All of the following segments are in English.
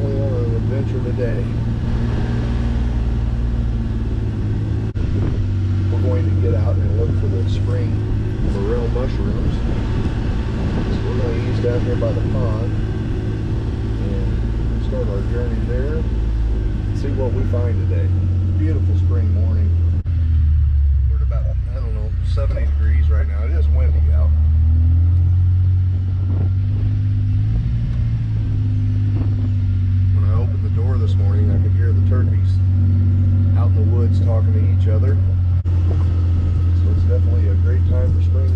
definitely on an adventure today. We're going to get out and look for the spring morel mushrooms. So we're going to use down here by the pond and start our journey there. See what we find today. Beautiful spring morning. We're at about, I don't know, 70 degrees right now. It is windy out. When I opened the door this morning, I could hear the turkeys out in the woods talking to each other. So it's definitely a great time for spring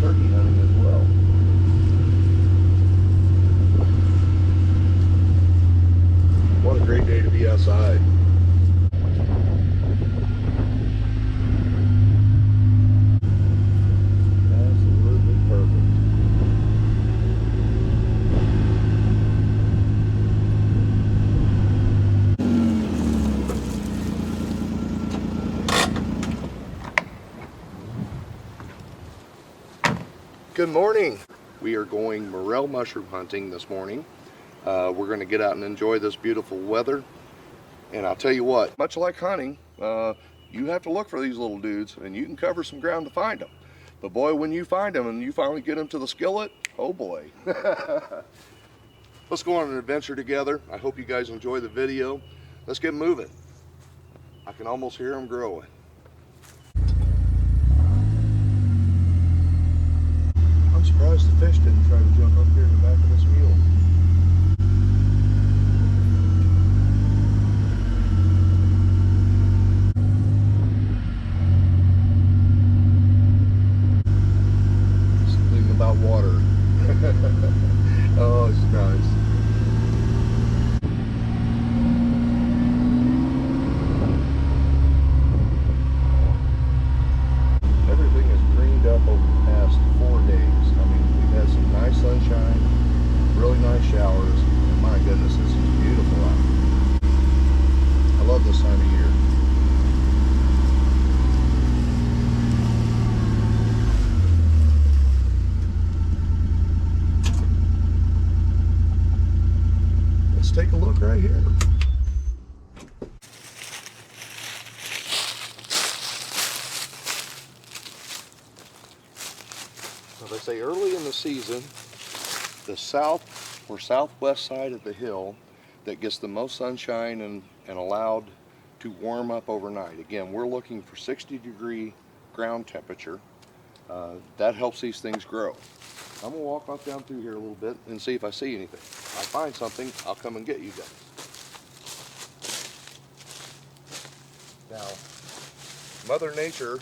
turkey hunting as well. What a great day to be outside. Absolutely perfect. Good morning. We are going morel mushroom hunting this morning. We're going to get out and enjoy this beautiful weather. And I'll tell you what, much like hunting, you have to look for these little dudes, and you can cover some ground to find them. But boy, when you find them and you finally get them to the skillet, oh boy. Let's go on an adventure together. I hope you guys enjoy the video. Let's get moving. I can almost hear them growing. I'm surprised the fish didn't try to jump up here in the back of this mule. Something about water. Oh, it's nice. Everything is greened up over the past 4 days. I mean, we've had some nice sunshine, really nice showers, and my goodness, this is beautiful out. I love this time of year. Let's take a look right here. Now they say early in the season, the south or southwest side of the hill that gets the most sunshine and allowed to warm up overnight. Again, we're looking for 60-degree ground temperature. That helps these things grow. I'm gonna walk off down through here a little bit and see if I see anything. If I find something, I'll come and get you guys. Now, Mother Nature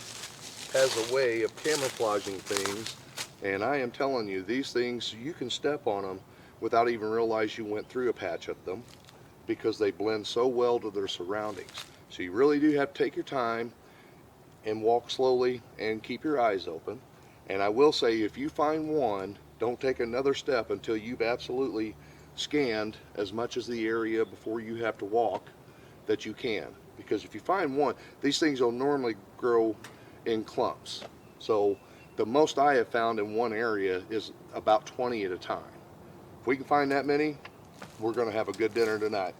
has a way of camouflaging things, and I am telling you, these things, you can step on them without even realize you went through a patch of them because they blend so well to their surroundings. So you really do have to take your time and walk slowly and keep your eyes open. And I will say, if you find one, don't take another step until you've absolutely scanned as much as the area before you have to walk that you can. Because if you find one, these things will normally grow in clumps. So the most I have found in one area is about 20 at a time. If we can find that many, we're going to have a good dinner tonight.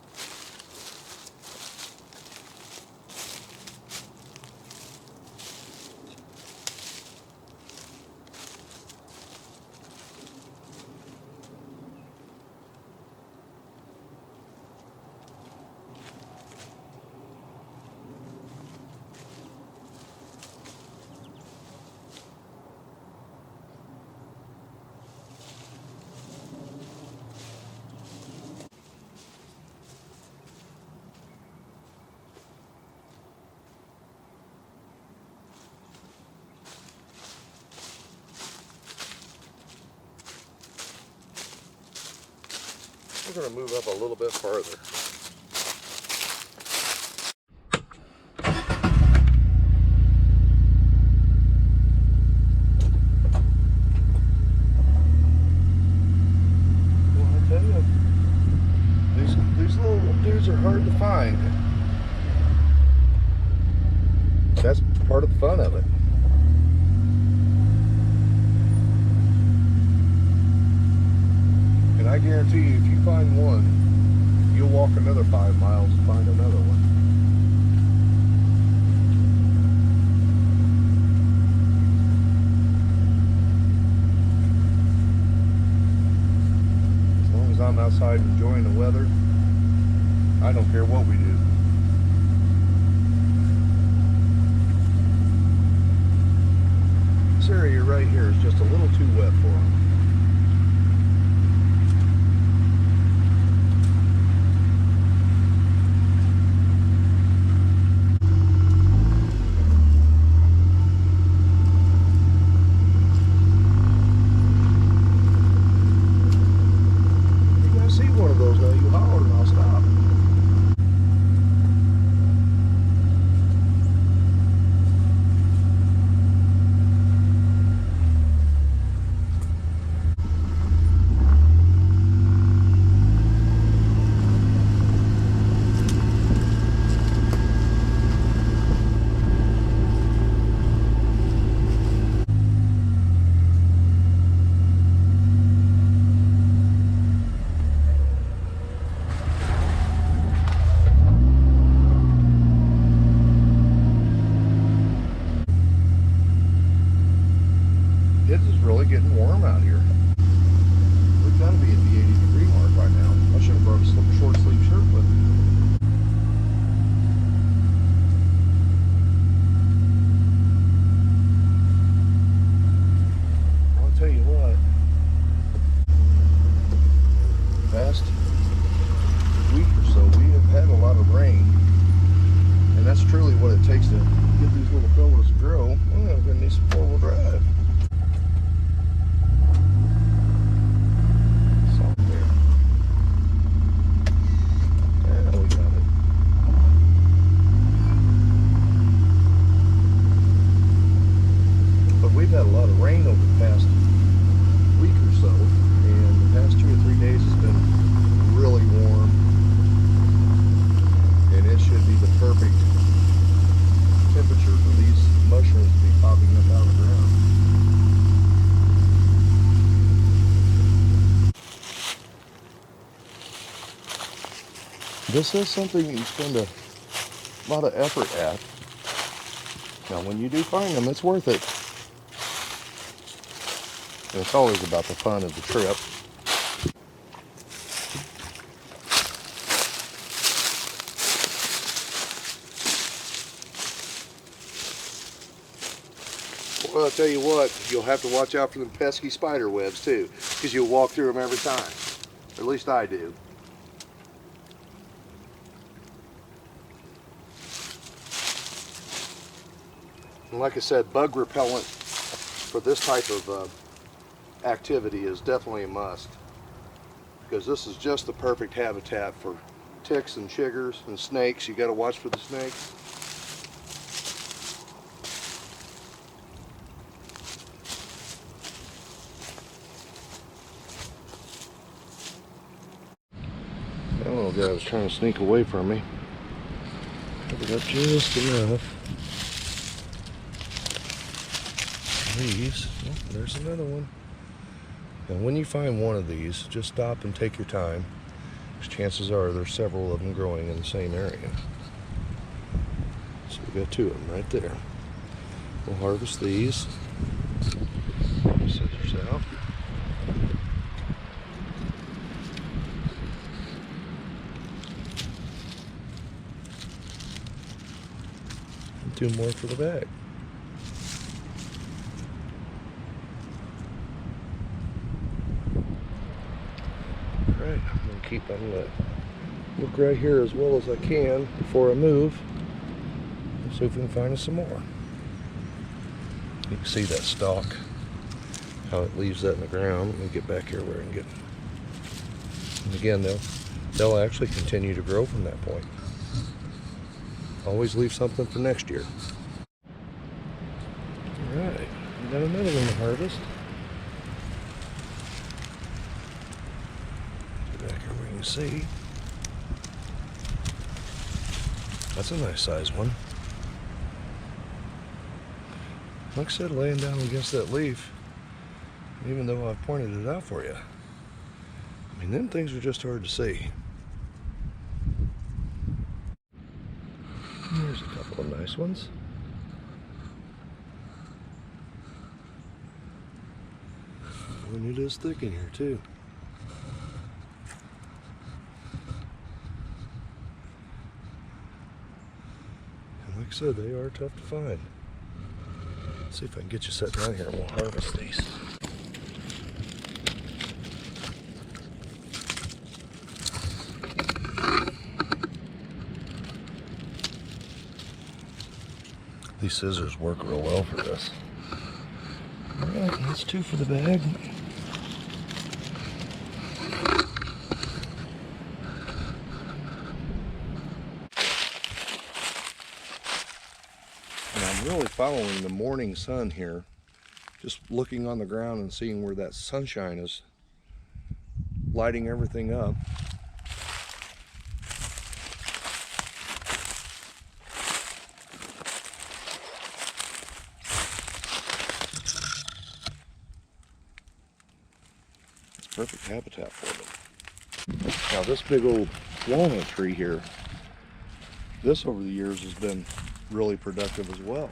We're going to move up a little bit farther. Well, I tell you, these little dudes are hard to find. That's part of the fun of it. And I guarantee you, if you find one, walk another 5 miles to find another one. As long as I'm outside enjoying the weather, I don't care what we do. This area right here is just a little too wet for them. You guys see one of those now, you holler and I'll stop. It is really getting warm out here. We've got to be at the 80-degree mark right now. I should have brought a short sleeve shirt with me. I'll tell you what, the past week or so we have had a lot of rain, and that's truly what it takes to get these little fellows to grow. Well, we're going to need some 4-wheel drive. We've had a lot of rain over the past week or so, and the past 2 or 3 days has been really warm, and it should be the perfect temperature for these mushrooms to be popping up out of the ground. This is something you spend a lot of effort at. Now when you do find them, it's worth it. And it's always about the fun of the trip. Well, I'll tell you what, you'll have to watch out for them pesky spider webs too, because you'll walk through them every time. Or at least I do. And like I said, bug repellent for this type of activity is definitely a must, because this is just the perfect habitat for ticks and chiggers and snakes. You got to watch for the snakes. That little guy was trying to sneak away from me. Covered up just enough. These, oh, there's another one. And when you find one of these, just stop and take your time, because chances are there's several of them growing in the same area. So we got 2 of them right there. We'll harvest these. Scissors out. And 2 more for the bag. Alright, I'm going to keep on that. Look right here as well as I can before I move. Let's see if we can find us some more. You can see that stalk, how it leaves that in the ground. Let me get back here where I can get. And again, they'll actually continue to grow from that point. Always leave something for next year. Alright, we got another one to harvest. Get back here where you can see. That's a nice size one. Like I said, laying down against that leaf, even though I've pointed it out for you. I mean, them things are just hard to see. couple of nice ones. And it is thick in here too. And like I said, they are tough to find. Let's see if I can get you set down here and we'll harvest these. These scissors work real well for this. Alright, that's 2 for the bag. And I'm really following the morning sun here, just looking on the ground and seeing where that sunshine is lighting everything up. Perfect habitat for them. Now this big old walnut tree here, this over the years has been really productive as well.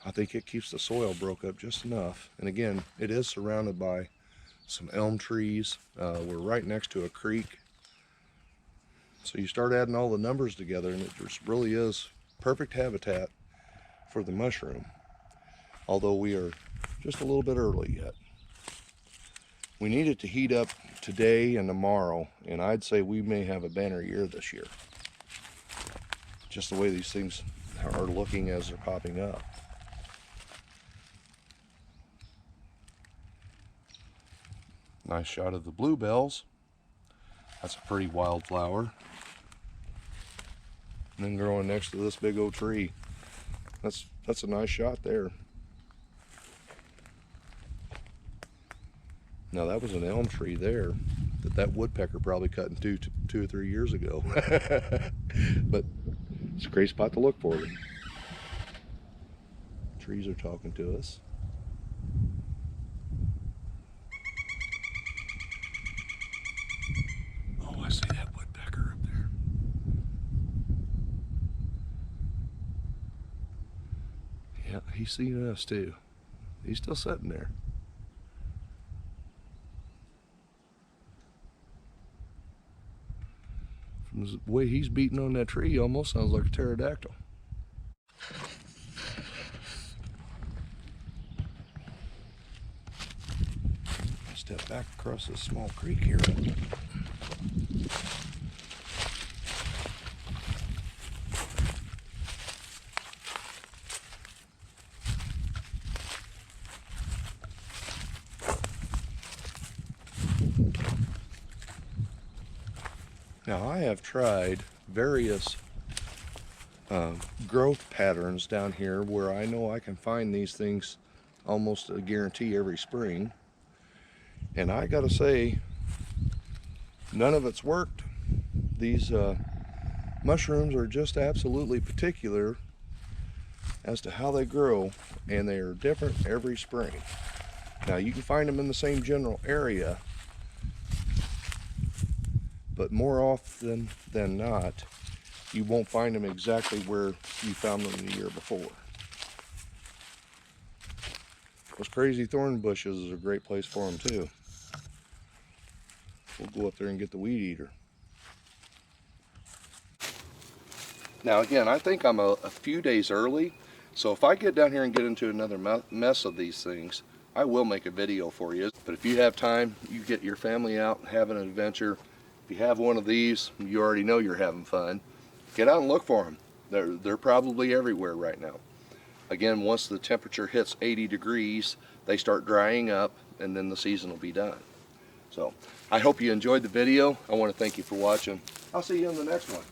I think it keeps the soil broke up just enough. And again, it is surrounded by some elm trees. We're right next to a creek. So you start adding all the numbers together and it just really is perfect habitat for the mushroom. Although we are just a little bit early yet. We need it to heat up today and tomorrow, and I'd say we may have a banner year this year. Just the way these things are looking as they're popping up. Nice shot of the bluebells. That's a pretty wild flower. And then growing next to this big old tree. That's a nice shot there. Now that was an elm tree there that woodpecker probably cut in two or 3 years ago. But it's a great spot to look for them. Trees are talking to us. Oh, I see that woodpecker up there. Yeah, he's seeing us too. He's still sitting there. The way he's beating on that tree almost sounds like a pterodactyl. Step back across this small creek here. Now I have tried various growth patterns down here where I know I can find these things almost a guarantee every spring, and I gotta say none of it's worked. These mushrooms are just absolutely particular as to how they grow, and they are different every spring. Now you can find them in the same general area, but more often than not, you won't find them exactly where you found them the year before. Those crazy thorn bushes is a great place for them too. We'll go up there and get the weed eater. Now again, I think I'm a few days early, so if I get down here and get into another mess of these things, I will make a video for you. But if you have time, you get your family out and have an adventure. If you have one of these, you already know you're having fun. Get out and look for them. They're probably everywhere right now. Again, once the temperature hits 80 degrees, they start drying up, and then the season will be done. So, I hope you enjoyed the video. I want to thank you for watching. I'll see you in the next one.